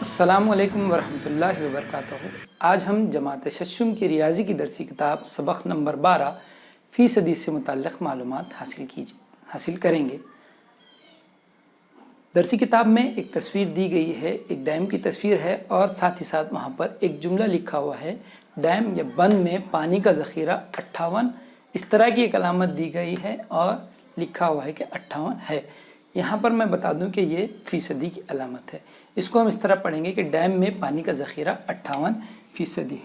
अस्सलामुअलैकुम वरहमतुल्लाहि वबरकातुहू। आज हम जमात शशुम की रियाजी की दरसी किताब सबक नंबर 12 फ़ीसदी से मुताल्लिक़ मालूमात हासिल करेंगे। दरसी किताब में एक तस्वीर दी गई है, एक डैम की तस्वीर है और साथ ही साथ वहाँ पर एक जुमला लिखा हुआ है, डैम या बंद में पानी का ज़ख़ीरा 58। इस तरह की एक अलामत दी गई है और लिखा हुआ है कि 58 है। यहाँ पर मैं बता दूं कि ये फ़ीसदी की अलामत है। इसको हम इस तरह पढ़ेंगे कि डैम में पानी का ज़ख़ीरा 58% है।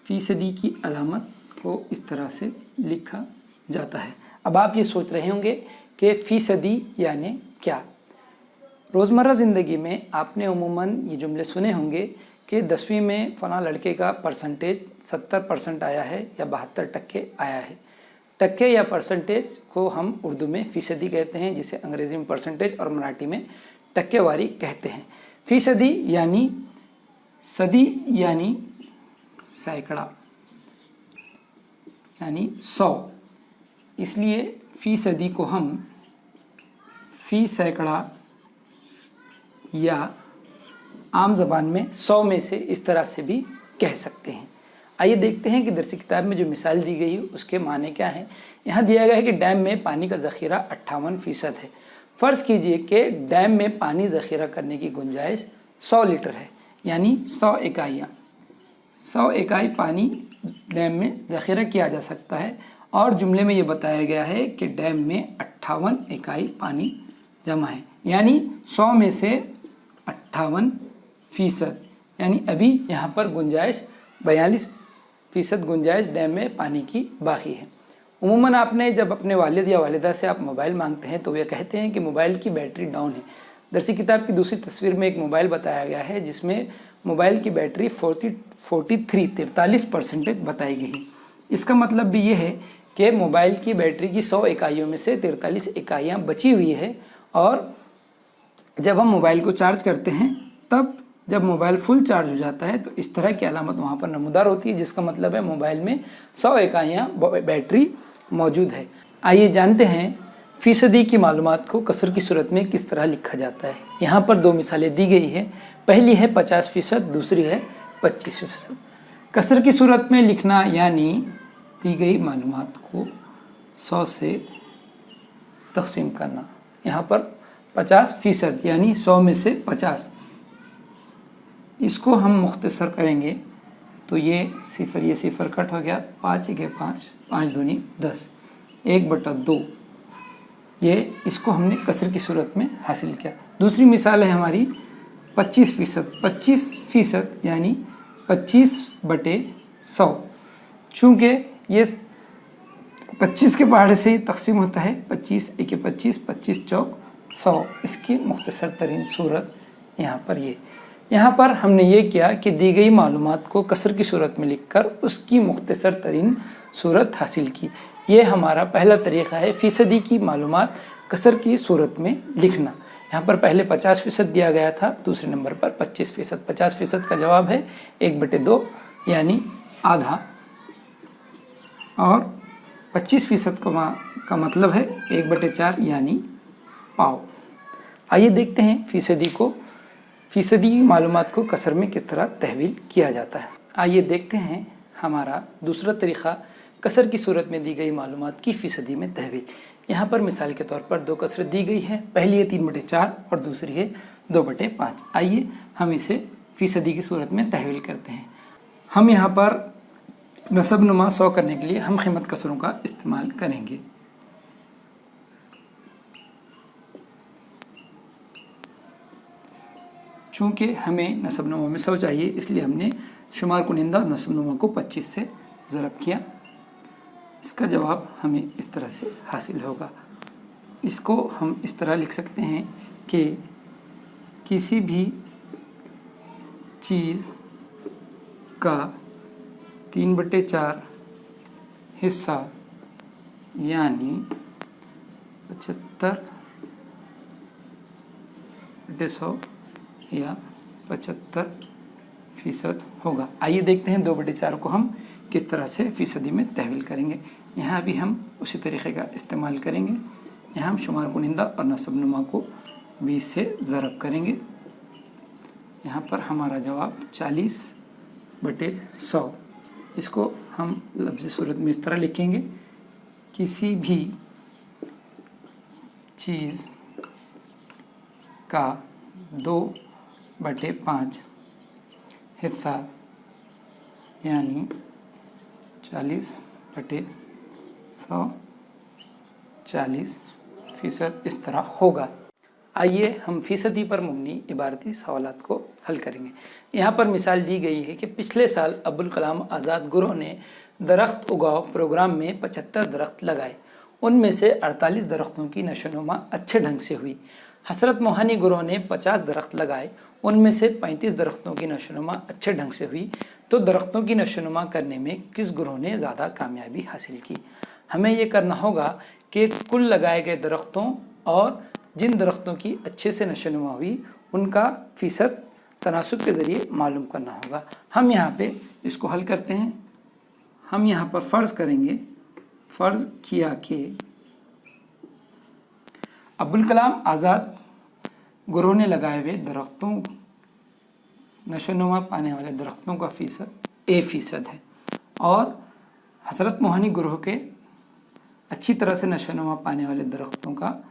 फ़ीसदी की अलामत को इस तरह से लिखा जाता है। अब आप ये सोच रहे होंगे कि फ़ीसदी यानी क्या। रोज़मर्रा ज़िंदगी में आपने उमूमन ये जुमले सुने होंगे कि 10वीं में फ़लाँ लड़के का परसेंटेज 70% आया है या 72% आया है। टक्के या परसेंटेज को हम उर्दू में फ़ीसदी कहते हैं, जिसे अंग्रेज़ी में परसेंटेज और मराठी में टक्केवारी कहते हैं। फ़ीसदी यानी सदी यानी सैकड़ा यानी 100, इसलिए फ़ीसदी को हम फ़ी सैकड़ा या आम ज़बान में 100 में से इस तरह से भी कह सकते हैं। आइए देखते हैं कि दरसी किताब में जो मिसाल दी गई है उसके माने क्या हैं। यहाँ दिया गया है कि डैम में पानी का ज़ख़ीरा 58% है। फ़र्ज़ कीजिए कि डैम में पानी ज़ख़ीरा करने की गुंजाइश 100 लीटर है, यानी 100 इकाइयाँ। 100 इकाई पानी डैम में ज़ख़ीरा किया जा सकता है और जुमले में ये बताया गया है कि डैम में 58 इकाई पानी जमा है, यानी 100 में से 58%, यानी अभी यहाँ पर गुंजाइश 42% गुंजाइश डैम में पानी की बाकी है। उमूमन आपने जब अपने वालिद या वालिदा से आप मोबाइल मांगते हैं तो वे कहते हैं कि मोबाइल की बैटरी डाउन है। दरसी किताब की दूसरी तस्वीर में एक मोबाइल बताया गया है जिसमें मोबाइल की बैटरी 43% बताई गई है। इसका मतलब भी ये है कि मोबाइल की बैटरी की 100 इकाइयों में से 43 इकाइयाँ बची हुई है और जब हम मोबाइल को चार्ज करते हैं तब जब मोबाइल फुल चार्ज हो जाता है तो इस तरह की अलामत वहाँ पर नमूदार होती है, जिसका मतलब है मोबाइल में 100 इकाइयाँ बैटरी मौजूद है। आइए जानते हैं फ़ीसदी की मालूमात को कसर की सूरत में किस तरह लिखा जाता है। यहाँ पर दो मिसालें दी गई है, पहली है 50%, दूसरी है 25%। कसर की सूरत में लिखना यानी दी गई मालूमात को 100 से तक़सीम करना। यहाँ पर 50% यानी 100 में से 50, इसको हम मुख्तसर करेंगे तो ये सिफर कट हो गया, 5 1 5, 5 दूनी 10, 1/2। ये इसको हमने कसर की सूरत में हासिल किया। दूसरी मिसाल है हमारी 25% यानी 25/100। चूँकि ये 25 के पहाड़े से ही तक़सीम होता है, 25 1 25, 25 चौक 100, इसकी मुख्तसर तरीन सूरत यहाँ पर हमने ये किया कि दी गई मालूमात को कसर की सूरत में लिखकर उसकी मुख्तसर तरीन सूरत हासिल की। ये हमारा पहला तरीक़ा है फ़ीसदी की मालूमात कसर की सूरत में लिखना। यहाँ पर पहले 50% दिया गया था, दूसरे नंबर पर 25%। 50% का जवाब है 1/2 यानी आधा, और 25% का मतलब है 1/4 यानी पाव। आइए देखते हैं फ़ीसदी की मालूमात को कसर में किस तरह तहवील किया जाता है। आइए देखते हैं हमारा दूसरा तरीक़ा कसर की सूरत में दी गई मालूमात की फ़ीसदी में तहवील। यहाँ पर मिसाल के तौर पर दो कसरें दी गई है, पहली है 3/4 और दूसरी है 2/5। आइए हम इसे फ़ीसदी की सूरत में तहवील करते हैं। हम यहाँ पर नसब नुमा 100 करने के लिए हम क़ीमत कसरों का इस्तेमाल करेंगे। चूँकि हमें नसब नुमा में 100 चाहिए, इसलिए हमने शुमार कुनिंदा और नसब नुमा को 25 से ज़रब किया। इसका जवाब हमें इस तरह से हासिल होगा। इसको हम इस तरह लिख सकते हैं कि किसी भी चीज़ का 3/4 हिस्सा यानी 75/100 या 75% होगा। आइए देखते हैं 2/4 को हम किस तरह से फ़ीसदी में तहवील करेंगे। यहाँ भी हम उसी तरीक़े का इस्तेमाल करेंगे। यहाँ हम शुमार कुनिंदा और नसब नुमा को 20 से ज़रब करेंगे यहाँ पर हमारा जवाब 40/100। इसको हम लफ्ज़ी सूरत में इस तरह लिखेंगे, किसी भी चीज़ का 2/5 हिस्सा यानी 40/100 40% इस तरह होगा। आइए हम फीसदी पर मबनी इबारती सवालात को हल करेंगे। यहाँ पर मिसाल दी गई है कि पिछले साल अब्दुल कलाम आज़ाद ग्रोह ने दरख्त उगाओ प्रोग्राम में 75 दरख्त लगाए, उनमें से 48 दरख्तों की नशोनुमा अच्छे ढंग से हुई। हसरत मोहानी ग्रोह ने 50 दरख्त लगाए, उनमें से 35 दरख्तों की नशोनुमा अच्छे ढंग से हुई। तो दरख्तों की नशोनुमा करने में किस ग्रोह ने ज़्यादा कामयाबी हासिल की? हमें ये करना होगा कि कुल लगाए गए दरख्तों और जिन दरख्तों की अच्छे से नशोनुमा हुई उनका फ़ीसद तनासुब के ज़रिए मालूम करना होगा। हम यहाँ पे इसको हल करते हैं। हम यहाँ पर फ़र्ज़ करेंगे, फ़र्ज़ किया कि अब्दुल कलाम आज़ाद ग्रोह ने लगाए हुए दरख्तों नशोनुमा पाने वाले दरख्तों का फ़ीसद A% है और हसरत मोहानी ग्रोह के अच्छी तरह से नशोनुमा पाने वाले दरख्तों का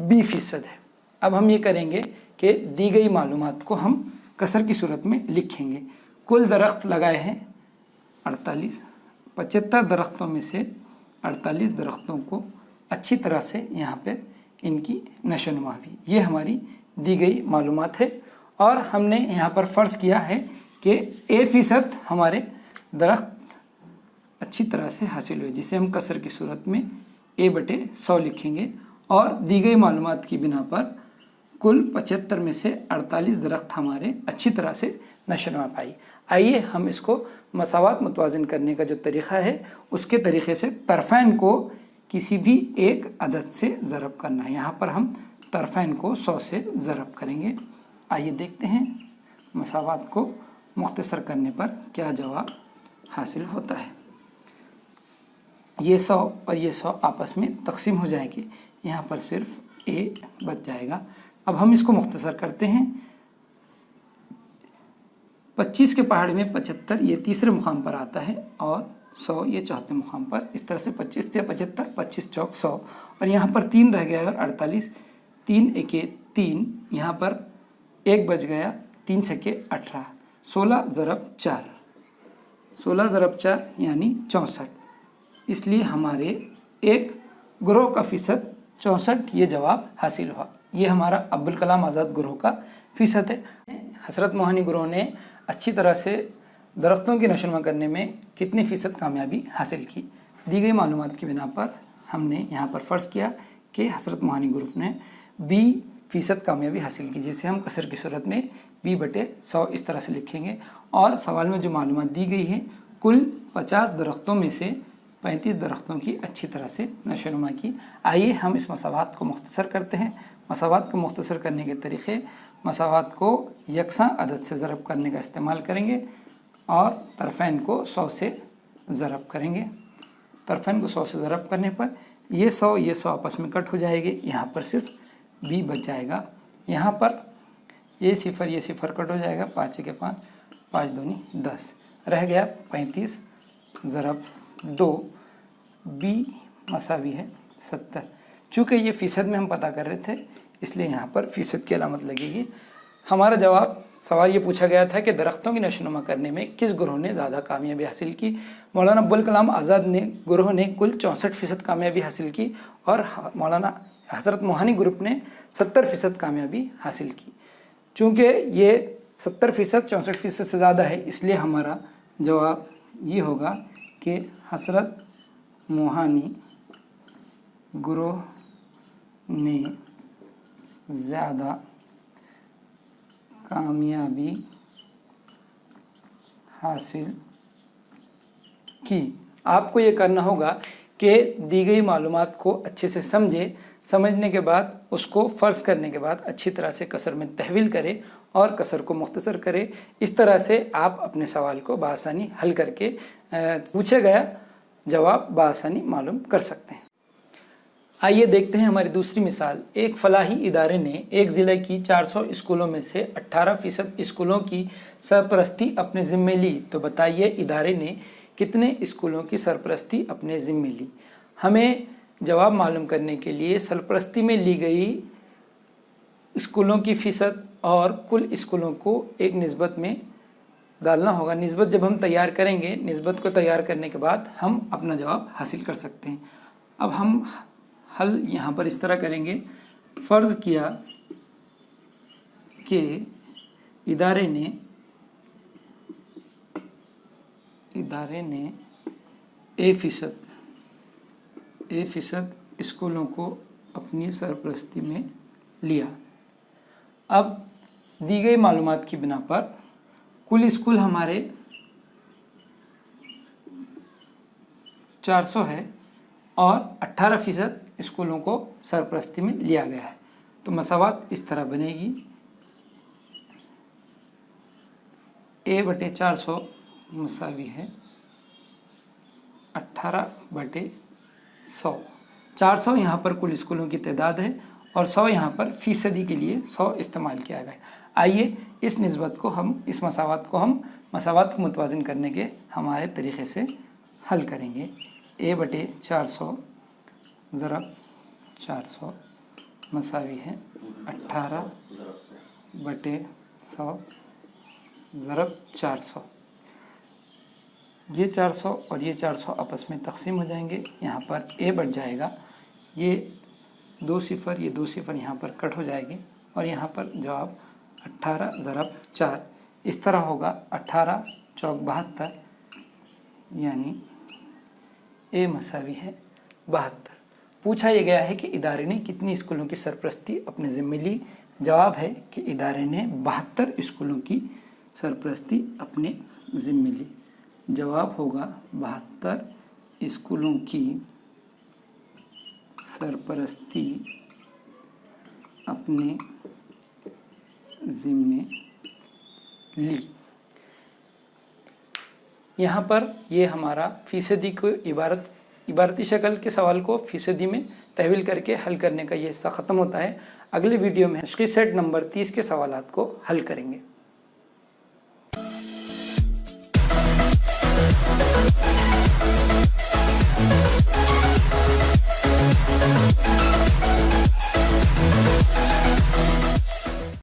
B% है। अब हम ये करेंगे कि दी गई मालूमात को हम कसर की सूरत में लिखेंगे। कुल दरख्त लगाए हैं 48, 75 दरख्तों में से 48 दरख्तों को अच्छी तरह से यहाँ पे इनकी नशोनुमा हुई, ये हमारी दी गई मालूमात है। और हमने यहाँ पर फ़र्ज़ किया है कि A% हमारे दरख्त अच्छी तरह से हासिल हुए, जिसे हम कसर की सूरत में A/100 लिखेंगे। और दी गई मालूमात की बिना पर कुल 75 में से 48 दरख्त हमारे अच्छी तरह से नशोनुमा पाई। आइए हम इसको मसावात मुतवाज़िन करने का जो तरीक़ा है उसके तरीक़े से तरफ़ैन को किसी भी एक अदद से ज़रब करना है। यहाँ पर हम तरफ़ैन को 100 से ज़रब करेंगे। आइए देखते हैं मसावात को मुख्तसर करने पर क्या जवाब हासिल होता है। ये 100 और ये 100 आपस में तकसीम हो जाएगी, यहाँ पर सिर्फ A बच जाएगा। अब हम इसको मुख्तसर करते हैं। 25 के पहाड़ में 75 ये तीसरे मुकाम पर आता है और 100 ये चौथे मुकाम पर। इस तरह से 25 से 75, 25 चौक 100 और यहाँ पर 3 रह गया और 48, 3 एके 3, यहाँ पर 1 बच गया, 3 छक्के 18, 16 ज़रब 4, 16 ज़रब 4 यानी 64। इसलिए हमारे एक ग्रोह का फ़ीसद 64 ये जवाब हासिल हुआ। ये हमारा अब्दुल कलाम आज़ाद ग्रोह का फ़ीसद है। हसरत मोहानी ग्रोह ने अच्छी तरह से दरख्तों की नशोनुमा करने में कितनी फ़ीसद कामयाबी हासिल की? दी गई मालूमात की बिना पर हमने यहाँ पर फ़र्ज़ किया कि हसरत मोहानी ग्रुप ने B% कामयाबी हासिल की, जिसे हम कसर की सूरत में B/100 इस तरह से लिखेंगे। और सवाल में जो मालूमात दी गई है, कुल 50 दरख्तों में से 35 दरख्तों की अच्छी तरह से नशोनुमा की। आइए हम इस मसावात को मुख्तसर करते हैं। मसावात को मुख्तसर करने के तरीक़े, मसावात को यकसा अदद से ज़रब करने का इस्तेमाल करेंगे और तरफ़ैन को 100 से ज़रब करेंगे। तरफ़ैन को 100 से ज़रब करने पर ये 100 आपस में कट हो जाएंगे, यहाँ पर सिर्फ B बच जाएगा। यहाँ पर ये सिफर कट हो जाएगा, 5 के 5, 5 दूनी 10, रह गया 35 ज़रब 2, B मसावी है 70। चूँकि ये फ़ीसद में हम पता कर रहे थे इसलिए यहाँ पर फ़ीसद की अलामत लगेगी। हमारा जवाब, सवाल ये पूछा गया था कि दरख्तों की नशोनुमा करने में किस ग्रोह ने ज़्यादा कामयाबी हासिल की? मौलाना अब्दुल कलाम आज़ाद ने ग्रोह ने कुल 64% कामयाबी हासिल की और मौलाना हसरत मोहानी ग्रुप ने 70% कामयाबी हासिल की। चूँकि ये 70% 64% से ज़्यादा है, इसलिए हमारा जवाब ये होगा कि हसरत मोहानी ग्रोह ने ज़्यादा कामयाबी हासिल की। आपको ये करना होगा कि दी गई मालूमात को अच्छे से समझने के बाद उसको फ़र्ज़ करने के बाद अच्छी तरह से कसर में तहवील करें और कसर को मुख्तसर करें। इस तरह से आप अपने सवाल को बआसानी हल करके पूछे गया जवाब बआसानी मालूम कर सकते हैं। आइए देखते हैं हमारी दूसरी मिसाल। एक फलाही इदारे ने एक ज़िले की 400 स्कूलों में से 18% स्कूलों की सरपरस्ती अपने ज़िम्मे ली, तो बताइए इदारे ने कितने स्कूलों की सरपरस्ती अपने ज़िम्मे ली। हमें जवाब मालूम करने के लिए सरपरस्ती में ली गई स्कूलों की फ़ीसद और कुल स्कूलों को एक निस्बत में डालना होगा। निस्बत जब हम तैयार करेंगे, निस्बत को तैयार करने के बाद हम अपना जवाब हासिल कर सकते हैं। अब हम हल यहाँ पर इस तरह करेंगे। फ़र्ज़ किया कि इदारे ने ए फ़ीसद स्कूलों को अपनी सरपरस्ती में लिया। अब दी गई मालूमात की बिना पर कुल स्कूल हमारे 400 है और 18% स्कूलों को सरपरस्ती में लिया गया है, तो मसावात इस तरह बनेगी। A/400 मसावी है 18/100। 400 यहाँ पर कुल स्कूलों की तादाद है और 100 यहाँ पर फ़ीसदी के लिए 100 इस्तेमाल किया गया। आइए इस निस्बत को हम, इस मसावात को मुतवाज़िन करने के हमारे तरीक़े से हल करेंगे। A/400 ज़रब 400 मसावी है 18/100 ज़रब 400। ये 400 और ये 400 आपस में तकसीम हो जाएंगे। यहाँ पर A बढ़ जाएगा, ये 2 सिफ़र, ये 2 सिफ़र यहाँ पर कट हो जाएगी और यहाँ पर जवाब 18 ज़रब 4 इस तरह होगा। 18 चौक 72, यानी A मसावी है 72। पूछा यह गया है कि इदारे ने कितनी स्कूलों की सरपरस्ती अपने ज़िम्मे ली। जवाब है कि इदारे ने 72 स्कूलों की सरपरस्ती अपने ज़िम्मे ली। जवाब होगा 72 स्कूलों की सरपरस्ती अपने ज़िम्मे ली। यहाँ पर ये हमारा फ़ीसदी को इबारती शक्ल के सवाल को फ़ीसदी में तहवील करके हल करने का ये हिस्सा ख़त्म होता है। अगले वीडियो में तशख़ीस सेट नंबर 30 के सवालात को हल करेंगे।